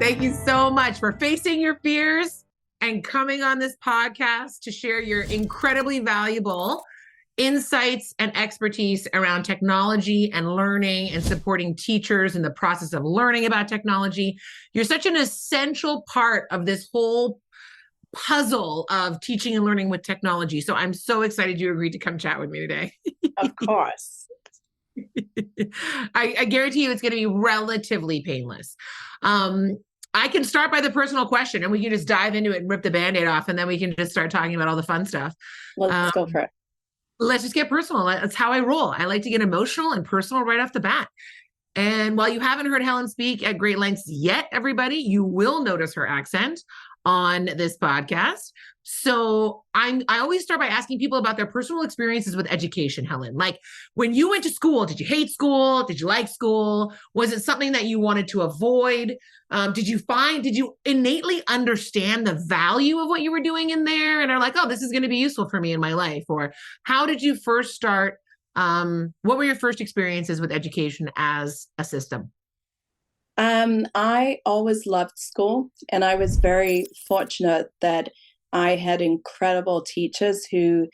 Thank you so much for facing your fears and coming on this podcast to share your incredibly valuable insights and expertise around technology and learning and supporting teachers in the process of learning about technology. You're such an essential part of this whole puzzle of teaching and learning with technology. So I'm so excited you agreed to come chat with me today. Of course. I guarantee you it's going to be relatively painless. I can start by the personal question and we can just dive into it and rip the Band-Aid off, and then we can just start talking about all the fun stuff. Let's go for it. Let's just get personal. That's how I roll. I like to get emotional and personal right off the bat. And while you haven't heard Helen speak at great lengths yet, everybody, you will notice her accent on this podcast. So I always start by asking people about their personal experiences with education, Helen. Like, when you went to school, did you hate school? Did you like school? Was it something that you wanted to avoid? Did you innately understand the value of what you were doing in there and are like, oh, this is going to be useful for me in my life? Or how did you first start? What were your first experiences with education as a system? I always loved school, and I was very fortunate that I had incredible teachers who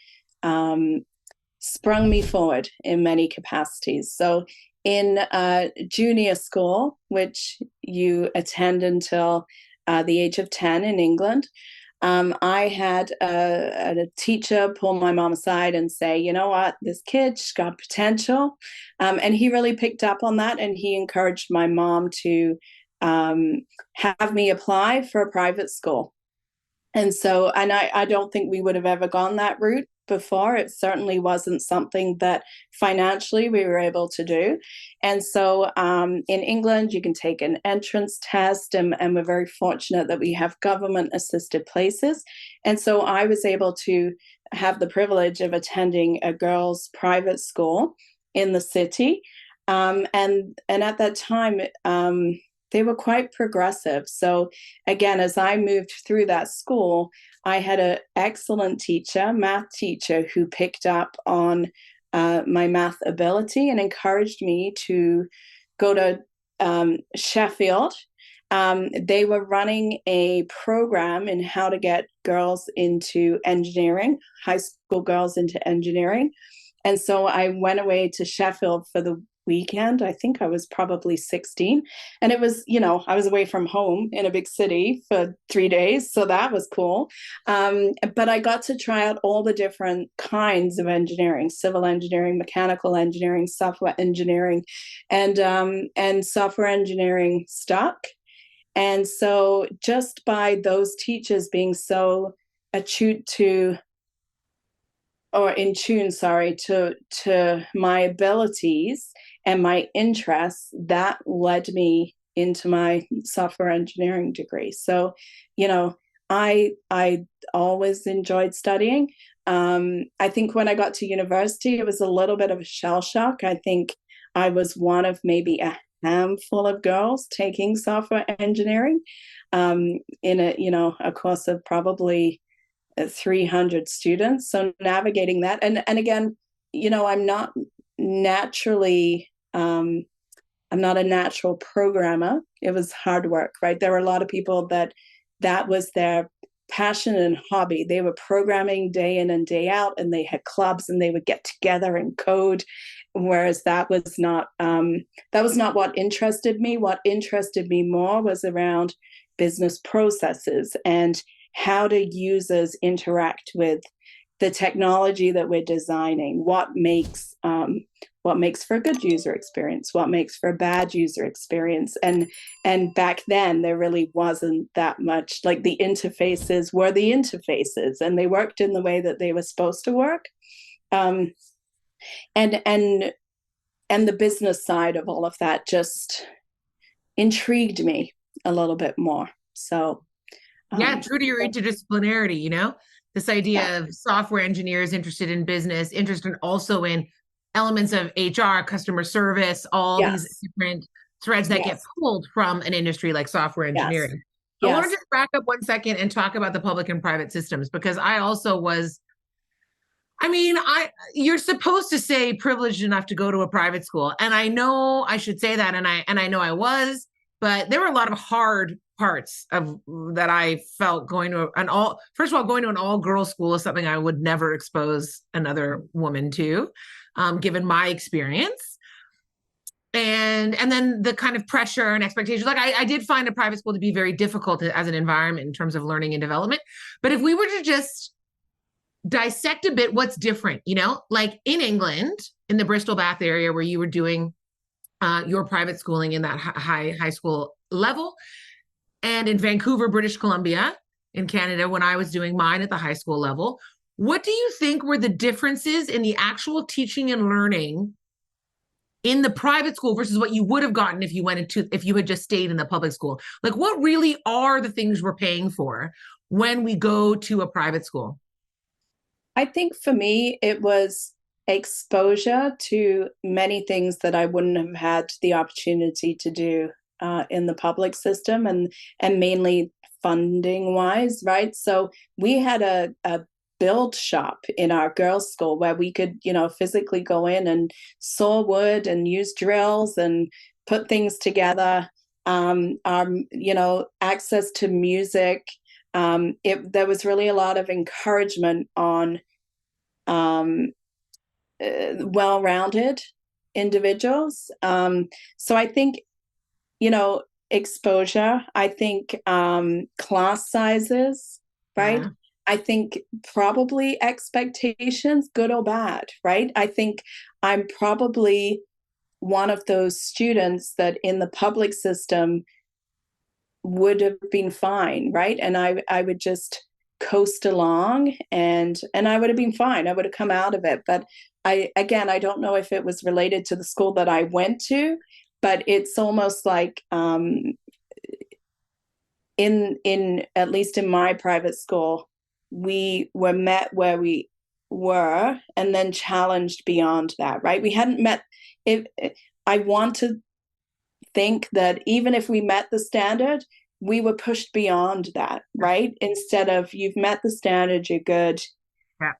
sprung me forward in many capacities. So in junior school, which you attend until the age of 10 in England, I had a teacher pull my mom aside and say, you know what, this kid, she's got potential. And he really picked up on that, and he encouraged my mom to have me apply for a private school. And so, and I don't think we would have ever gone that route before. It certainly wasn't something that financially we were able to do. And so in England, you can take an entrance test, and we're very fortunate that we have government assisted places. And so I was able to have the privilege of attending a girls' private school in the city. And at that time, they were quite progressive. So again, as I moved through that school, I had an excellent teacher, math teacher, who picked up on my math ability and encouraged me to go to Sheffield. They were running a program in how to get girls into engineering, high school girls into engineering. And so I went away to Sheffield for the weekend. I think I was probably 16. And it was, I was away from home in a big city for 3 days. So that was cool. But I got to try out all the different kinds of engineering: civil engineering, mechanical engineering, software engineering, and software engineering stuck. And so just by those teachers being so attuned to, or in tune, sorry, to my abilities and my interests, that led me into my software engineering degree. So, I always enjoyed studying. I think when I got to university, it was a little bit of a shell shock. I think I was one of maybe a handful of girls taking software engineering in a course of probably 300 students. So navigating that, and again, I'm not naturally, I'm not a natural programmer. It was hard work, right? There were a lot of people that was their passion and hobby. They were programming day in and day out, and they had clubs and they would get together and code. Whereas that was not what interested me. What interested me more was around business processes and how do users interact with the technology that we're designing? What makes for a good user experience? What makes for a bad user experience? And back then there really wasn't that much. Like, the interfaces were the interfaces, and they worked in the way that they were supposed to work. And the business side of all of that just intrigued me a little bit more. So. Yeah, true to your interdisciplinarity, this idea of software engineers interested in business, interested also in elements of HR, customer service, all these different threads that get pulled from an industry like software engineering. I want to just back up 1 second and talk about the public and private systems, because I also was, you're supposed to say privileged enough to go to a private school. And I know I should say that. And I know I was, but there were a lot of hard parts of that I felt going to first of all, going to an all girls school is something I would never expose another woman to, given my experience. And then the kind of pressure and expectations. Like I did find a private school to be very difficult as an environment in terms of learning and development. But if we were to just dissect a bit what's different, like in England, in the Bristol Bath area where you were doing your private schooling in that high school level, and in Vancouver, British Columbia, in Canada, when I was doing mine at the high school level, what do you think were the differences in the actual teaching and learning in the private school versus what you would have gotten if you had just stayed in the public school? Like, what really are the things we're paying for when we go to a private school? I think for me, it was exposure to many things that I wouldn't have had the opportunity to do in the public system, and mainly funding wise, right? So we had a build shop in our girls' school where we could, physically go in and saw wood and use drills and put things together. Access to music. There was really a lot of encouragement on well-rounded individuals. So I think, exposure. I think class sizes, right? Yeah. I think probably expectations, good or bad, right? I think I'm probably one of those students that in the public system would have been fine, right? And I would just coast along and I would have been fine. I would have come out of it. But I don't know if it was related to the school that I went to, but it's almost like in at least in my private school, we were met where we were and then challenged beyond that, right? We hadn't met. I want to think that even if we met the standard, we were pushed beyond that, right? Instead of you've met the standard, you're good, Yeah.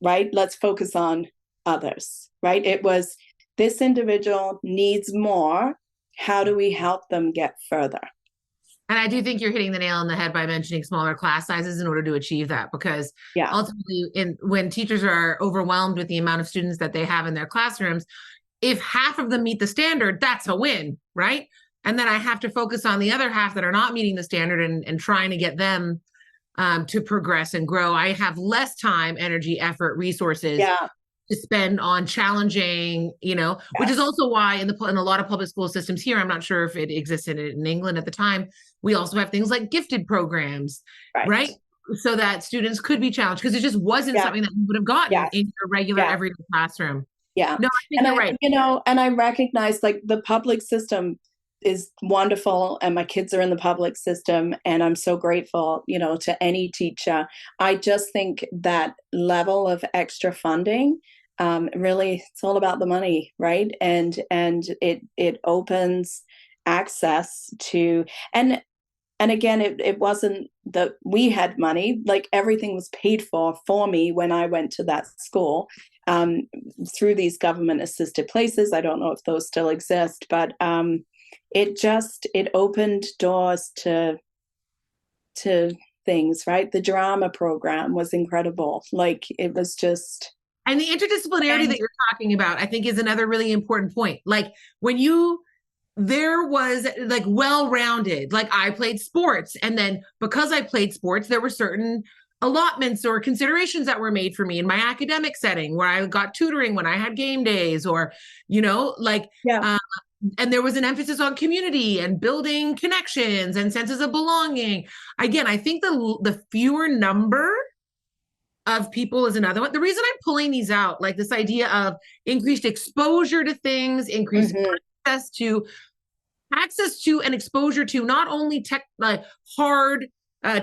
right? Let's focus on others, right? It was this individual needs more. How do we help them get further? And I do think you're hitting the nail on the head by mentioning smaller class sizes in order to achieve that, because ultimately, when teachers are overwhelmed with the amount of students that they have in their classrooms, if half of them meet the standard, that's a win, right? And then I have to focus on the other half that are not meeting the standard and trying to get them to progress and grow. I have less time, energy, effort, resources to spend on challenging, which is also why in a lot of public school systems here, I'm not sure if it existed in England at the time, we also have things like gifted programs, right? So that students could be challenged, because it just wasn't something that you would have gotten in your regular everyday classroom. Yeah. No, I think you're right. And I recognize like the public system is wonderful and my kids are in the public system and I'm so grateful, to any teacher. I just think that level of extra funding, really it's all about the money, right? And it opens access to, and again, it wasn't that we had money, like everything was paid for me when I went to that school, through these government assisted places. I don't know if those still exist, but it opened doors to things, right? The drama program was incredible. Like it was just. And the interdisciplinarity that you're talking about, I think, is another really important point. Like there was like well-rounded, like I played sports, and then because I played sports, there were certain allotments or considerations that were made for me in my academic setting, where I got tutoring when I had game days, or and there was an emphasis on community and building connections and senses of belonging. Again, I think the fewer number of people is another one. The reason I'm pulling these out, like this idea of increased exposure to things, increased access to and exposure to not only hard,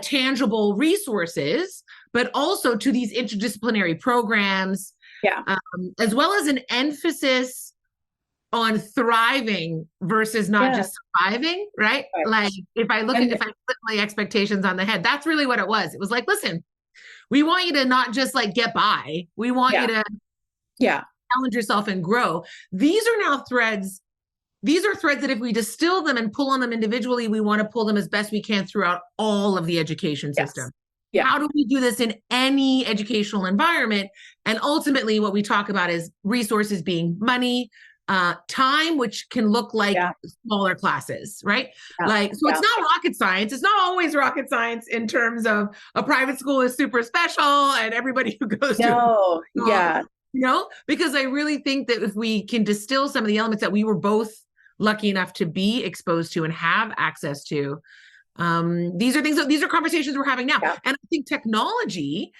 tangible resources, but also to these interdisciplinary programs, as well as an emphasis on thriving versus not just surviving, right? Like if I put my expectations on the head, that's really what it was. It was like, listen, we want you to not just like get by. We want you to challenge yourself and grow. These are now threads these are threads that if we distill them and pull on them individually, we want to pull them as best we can throughout all of the education system. Yes. Yeah. How do we do this in any educational environment? And ultimately, what we talk about is resources being money, time, which can look like smaller classes, right? Like, so it's not rocket science. It's not always rocket science in terms of a private school is super special and everybody who goes to because I really think that if we can distill some of the elements that we were both lucky enough to be exposed to and have access to, these are conversations we're having now. And I think technology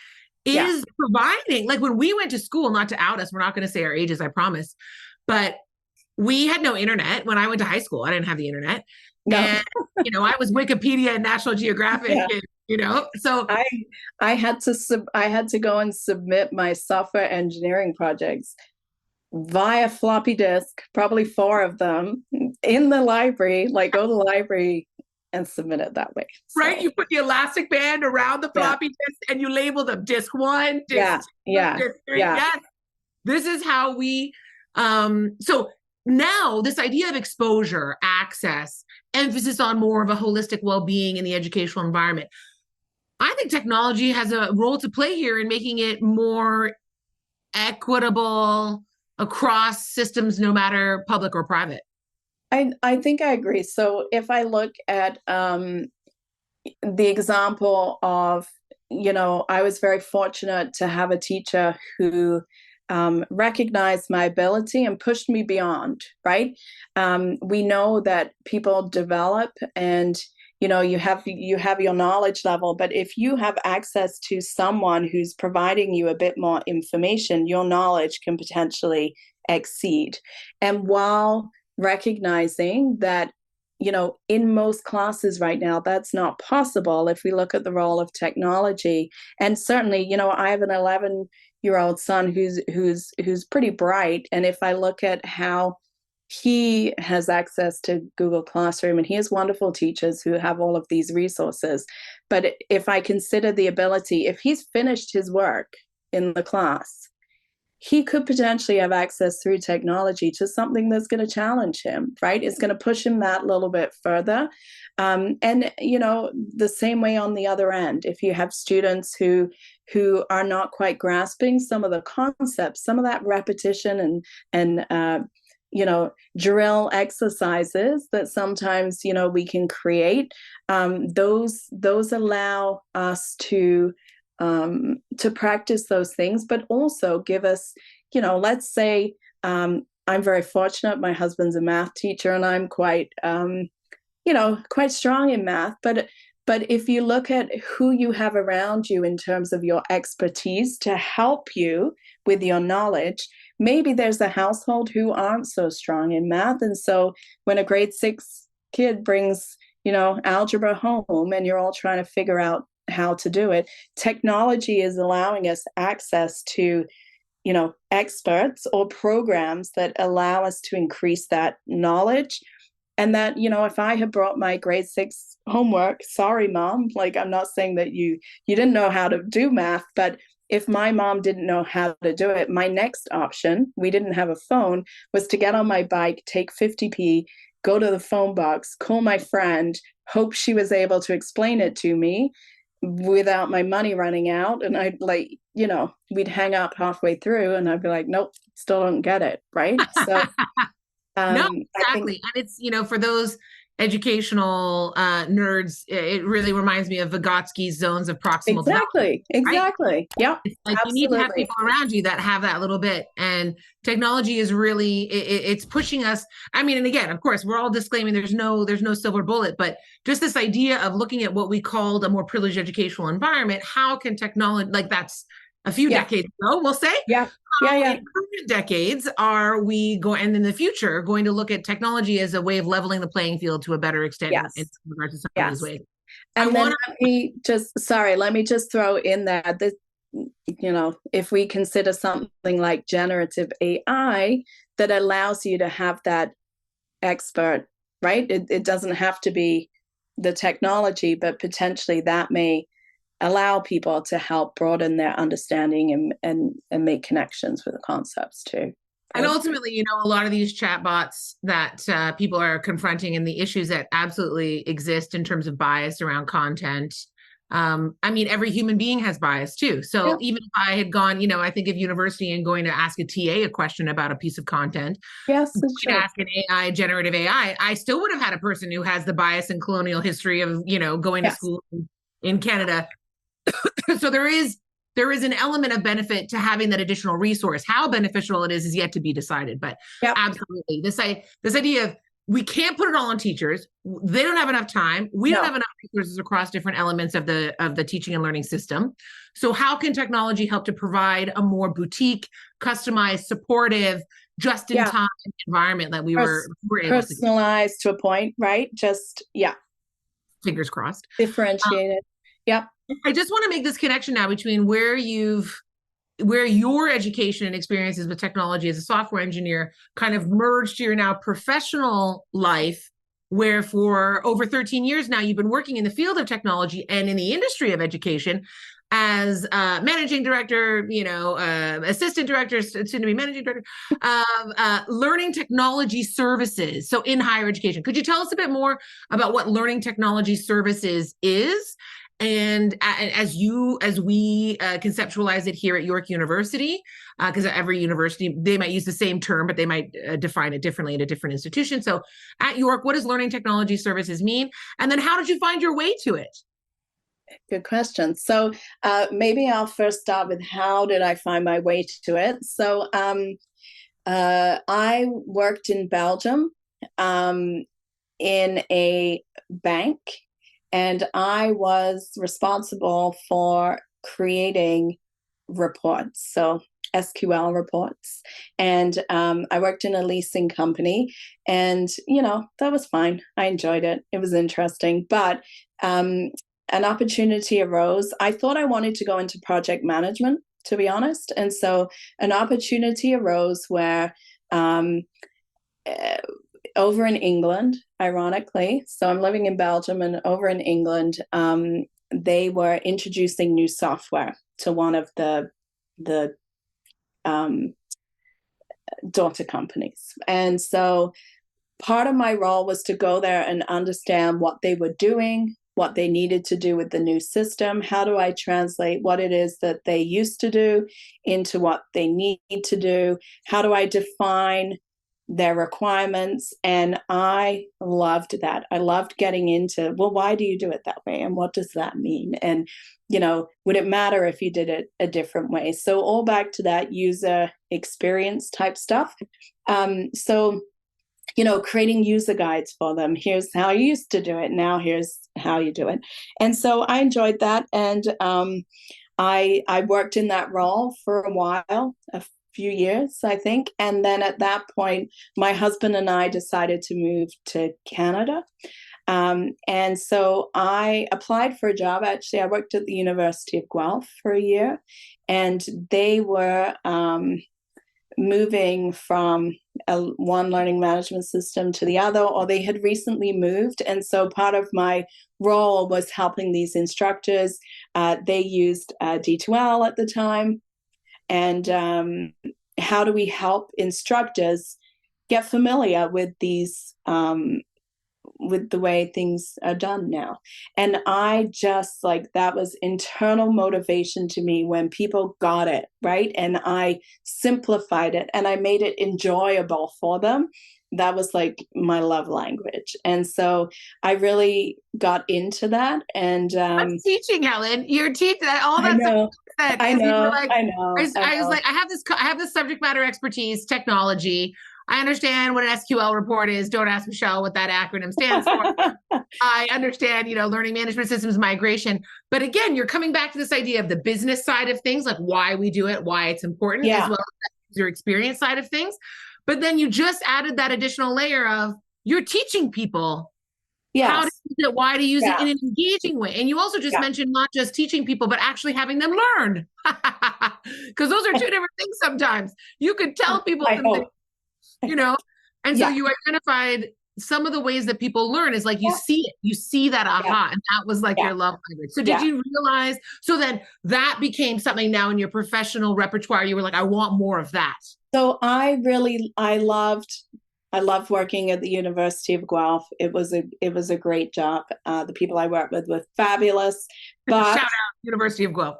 is providing, like when we went to school, not to out us, we're not going to say our ages, I promise, but we had no internet. When I went to high school, I didn't have the internet. No. And, I was Wikipedia and National Geographic, and, so I had to go and submit my software engineering projects via floppy disk, probably 4 of them in the library, like go to the library and submit it that way. Right. So, you put the elastic band around the floppy disk and you label them disk 1, disk 2, disk 3. Yes. This is how we, so now this idea of exposure, access, emphasis on more of a holistic well-being in the educational environment. I think technology has a role to play here in making it more equitable across systems, no matter public or private. I think I agree. So if I look at the example of, I was very fortunate to have a teacher who recognized my ability and pushed me beyond, right? We know that people develop and, you have your knowledge level, but if you have access to someone who's providing you a bit more information, your knowledge can potentially exceed. And while recognizing that, in most classes right now, that's not possible if we look at the role of technology. And certainly, I have an 11-year-old son who's pretty bright. And if I look at how he has access to Google Classroom, and he has wonderful teachers who have all of these resources. But if I consider the ability, if he's finished his work in the class, he could potentially have access through technology to something that's going to challenge him, right? It's going to push him that little bit further. And, the same way on the other end, if you have students who are not quite grasping some of the concepts, some of that repetition and drill exercises that sometimes, we can create, those allow us to practice those things, but also give us, let's say, I'm very fortunate. My husband's a math teacher and I'm quite strong in math, but if you look at who you have around you in terms of your expertise to help you with your knowledge, maybe there's a household who aren't so strong in math. And so when a grade 6 kid brings, algebra home and you're all trying to figure out how to do it, technology is allowing us access to, experts or programs that allow us to increase that knowledge. And that, if I had brought my grade 6 homework, sorry, Mom, like I'm not saying that you didn't know how to do math, but if my mom didn't know how to do it, my next option, we didn't have a phone, was to get on my bike, take 50p, go to the phone box, call my friend, hope she was able to explain it to me without my money running out. And I'd we'd hang up halfway through and I'd be like, nope, still don't get it. Right. So no, exactly. And it's, for those educational nerds, it really reminds me of Vygotsky's zones of proximal development. Exactly. Right? Yeah. It's like you need to have people around you that have that little bit. And technology is really, it's pushing us. I mean, and again, of course, we're all disclaiming there's no silver bullet, but just this idea of looking at what we called a more privileged educational environment, how can technology, like that's a few decades ago, we'll say. In current decades are we going, and in the future, going to look at technology as a way of leveling the playing field to a better extent in regards to some of these ways. And let me just throw in that this, if we consider something like generative AI that allows you to have that expert, right? It doesn't have to be the technology, but potentially that may allow people to help broaden their understanding and make connections with the concepts too. And Good. ultimately, a lot of these chatbots that people are confronting and the issues that absolutely exist in terms of bias around content. I mean, every human being has bias too. So Yeah. even if I had gone, I think of university and going to ask a TA a question about a piece of content, Yes, going it's to true. ask an AI, generative AI, I still would have had a person who has the bias and colonial history of, going to Yes. school in Canada. So there is an element of benefit to having that additional resource. How beneficial it is yet to be decided. But Yep. absolutely, this idea of we can't put it all on teachers. They don't have enough time. We don't No. have enough resources across different elements of the teaching and learning system. So how can technology help to provide a more boutique, customized, supportive, just in Yeah. time environment that we were able to get? Personalized to a point, right? Just, yeah, Fingers crossed. differentiated. Yep. I just want to make this connection now between where your education and experiences with technology as a software engineer kind of merged to your now professional life, where for over 13 years now you've been working in the field of technology and in the industry of education as managing director, assistant director, soon to be managing director of learning technology services. So in higher education, could you tell us a bit more about what learning technology services is? And as we conceptualize it here at York University, because every university, they might use the same term, but they might define it differently at a different institution. So at York, what does learning technology services mean? And then how did you find your way to it? Good question. So maybe I'll first start with how did I find my way to it? So I worked in Belgium in a bank, and I was responsible for creating reports, so SQL reports. And I worked in a leasing company, and that was fine. I enjoyed it. It was interesting, but an opportunity arose. I thought I wanted to go into project management, to be honest, and so an opportunity arose where over in England, ironically, so I'm living in Belgium, and over in England, they were introducing new software to one of the daughter companies. And so part of my role was to go there and understand what they were doing, what they needed to do with the new system. How do I translate what it is that they used to do into what they need to do? How do I define their requirements? And I loved that. I loved getting into, well, why do you do it that way? And what does that mean? And, would it matter if you did it a different way? So all back to that user experience type stuff. So creating user guides for them. Here's how you used to do it. Now here's how you do it. And so I enjoyed that. And I worked in that role for a while, a few years, I think. And then at that point, my husband and I decided to move to Canada. And so I applied for a job. Actually, I worked at the University of Guelph for a year, and they were moving from one learning management system to the other, or they had recently moved. And so part of my role was helping these instructors. They used D2L at the time. And how do we help instructors get familiar with these with the way things are done now? And I just that was internal motivation to me when people got it right, and I simplified it and I made it enjoyable for them. That was my love language. And so I really got into that. And I'm teaching, Helen. You're teaching all I that know, stuff. I Because you were know, like, I know, I was like, I have this subject matter expertise, technology. I understand what an SQL report is. Don't ask Michelle what that acronym stands for. I understand, learning management systems migration. But again, you're coming back to this idea of the business side of things, like why we do it, why it's important, as well as your experience side of things. But then you just added that additional layer of you're teaching people how to use it, why to use it in an engaging way. And you also just mentioned not just teaching people, but actually having them learn. Because those are two different things sometimes. You could tell people something, and so you identified some of the ways that people learn is like you Yeah. see it, you see that Yeah. aha, and that was like Yeah. your love language. So did Yeah. you realize? So then that became something now in your professional repertoire. You were like, I want more of that. So I loved working at the University of Guelph. It was a great job. The people I worked with were fabulous. But Shout out University of Guelph.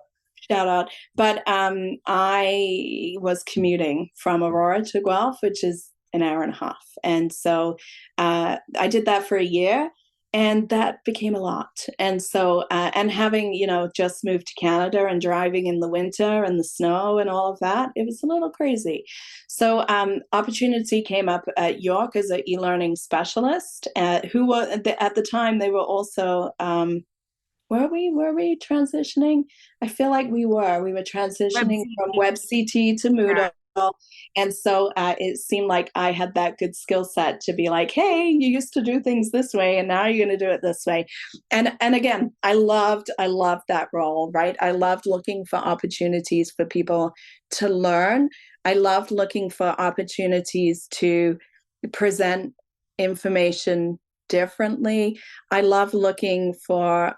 shout out. But I was commuting from Aurora to Guelph, which is an hour and a half. And so I did that for a year, and that became a lot. And so, and having, just moved to Canada and driving in the winter and the snow and all of that, it was a little crazy. So opportunity came up at York as an e-learning specialist, who were at the time, they were also, were we transitioning? I feel like we were transitioning from WebCT to Moodle. And so it seemed like I had that good skill set to be like, hey, you used to do things this way, and now you're going to do it this way. And again, I loved that role, right? I loved looking for opportunities for people to learn. I loved looking for opportunities to present information differently. I love looking for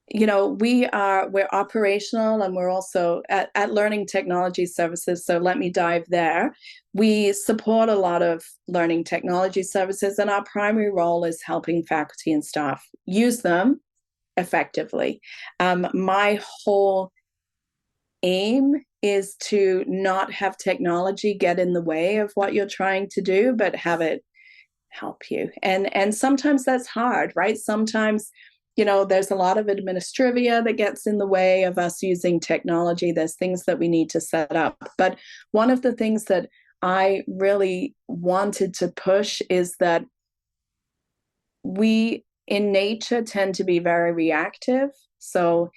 we're operational, and we're also at Learning Technology Services. So let me dive there. We support a lot of learning technology services, and our primary role is helping faculty and staff use them effectively. My whole aim is to not have technology get in the way of what you're trying to do, but have it help you. And sometimes that's hard, right? Sometimes there's a lot of administrivia that gets in the way of us using technology. There's things that we need to set up. But one of the things that I really wanted to push is that we in nature tend to be very reactive. So,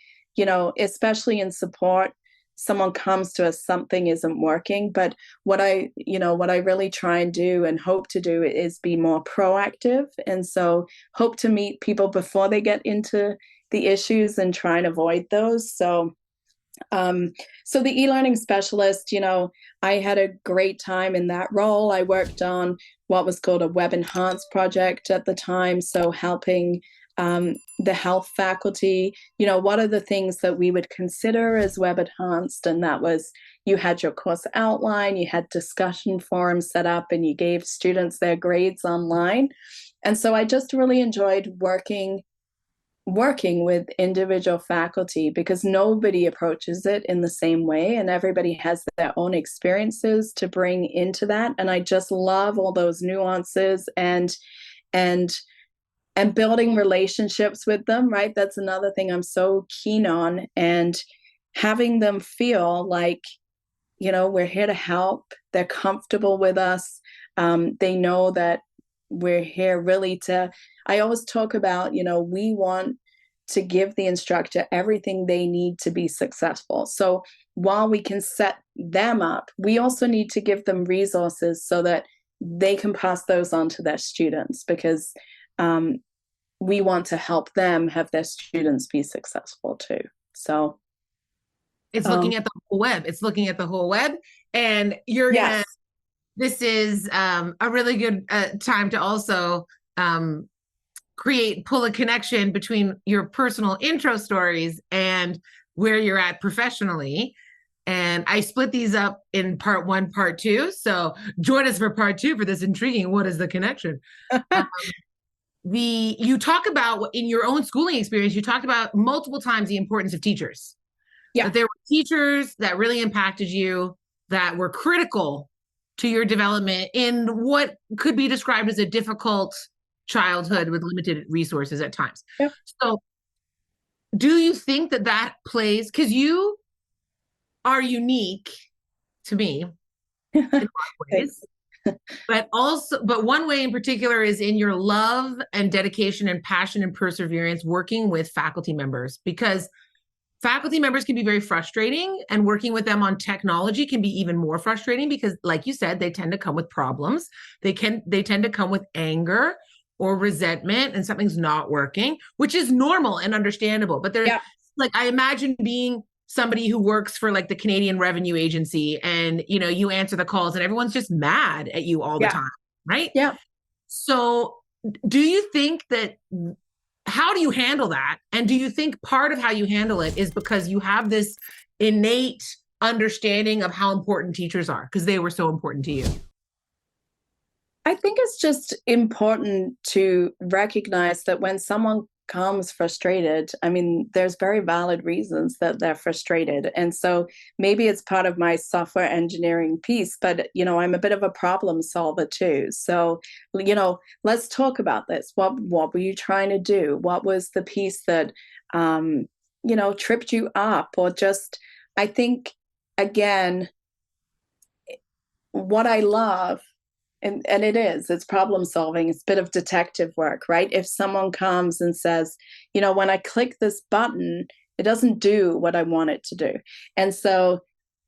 especially in support, someone comes to us, something isn't working. But what I really try and do and hope to do is be more proactive. And so hope to meet people before they get into the issues and try and avoid those. So the e-learning specialist, I had a great time in that role. I worked on what was called a Web Enhanced project at the time. So helping the health faculty, what are the things that we would consider as Web Enhanced? And that was, you had your course outline, you had discussion forums set up, and you gave students their grades online. And so I just really enjoyed working with individual faculty, because nobody approaches it in the same way, and everybody has their own experiences to bring into that. And I just love all those nuances and building relationships with them, right? That's another thing I'm so keen on, and having them feel like, we're here to help. They're comfortable with us. They know that we're here really to, I always talk about, we want to give the instructor everything they need to be successful. So while we can set them up, we also need to give them resources so that they can pass those on to their students, because we want to help them have their students be successful too. So it's looking at the whole web. It's looking at the whole web, and you're yes. This is a really good time to also pull a connection between your personal intro stories and where you're at professionally. And I split these up in part 1, part 2. So join us for part 2 for this intriguing "What is the connection?" You talk about, in your own schooling experience, you talked about multiple times the importance of teachers. Yeah. That there were teachers that really impacted you, that were critical to your development in what could be described as a difficult childhood with limited resources at times. Yeah. So do you think that plays, because you are unique to me in a lot of ways, but one way in particular is in your love and dedication and passion and perseverance working with faculty members, because faculty members can be very frustrating, and working with them on technology can be even more frustrating, because like you said, they tend to come with problems. They tend to come with anger or resentment, and something's not working, which is normal and understandable. But there's like, I imagine being somebody who works for like the Canadian Revenue Agency, and you answer the calls and everyone's just mad at you all the time, right? Yeah. So do you think that, how do you handle that? And do you think part of how you handle it is because you have this innate understanding of how important teachers are because they were so important to you? I think it's just important to recognize that when someone comes frustrated, I mean, there's very valid reasons that they're frustrated. And so maybe it's part of my software engineering piece, but, I'm a bit of a problem solver too. So, let's talk about this. What were you trying to do? What was the piece that, tripped you up? Or just, I think, again, what I love, and it's problem solving, it's a bit of detective work, right? If someone comes and says, when I click this button, it doesn't do what I want it to do. And so,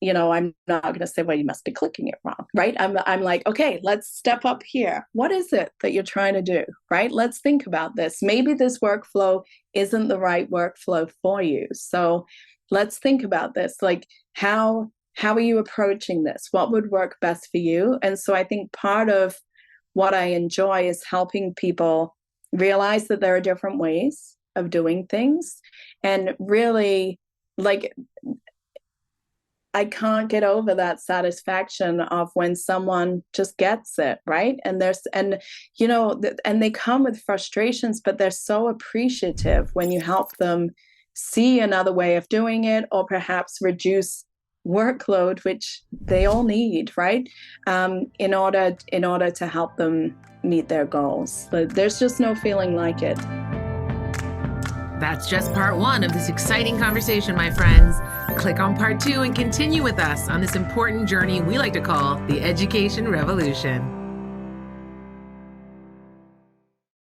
I'm not going to say, well, you must be clicking it wrong, right? I'm like, okay, let's step up here. What is it that you're trying to do, right? Let's think about this. Maybe this workflow isn't the right workflow for you. So let's think about this. Like, how are you approaching this? What would work best for you? And so I think part of what I enjoy is helping people realize that there are different ways of doing things. And really, like, I can't get over that satisfaction of when someone just gets it, right? And and they come with frustrations, but they're so appreciative when you help them see another way of doing it, or perhaps reduce workload, which they all need, right? In order to help them meet their goals. But there's just no feeling like it. That's just part one of this exciting conversation, my friends. Click on part two and continue with us on this important journey we like to call the education revolution.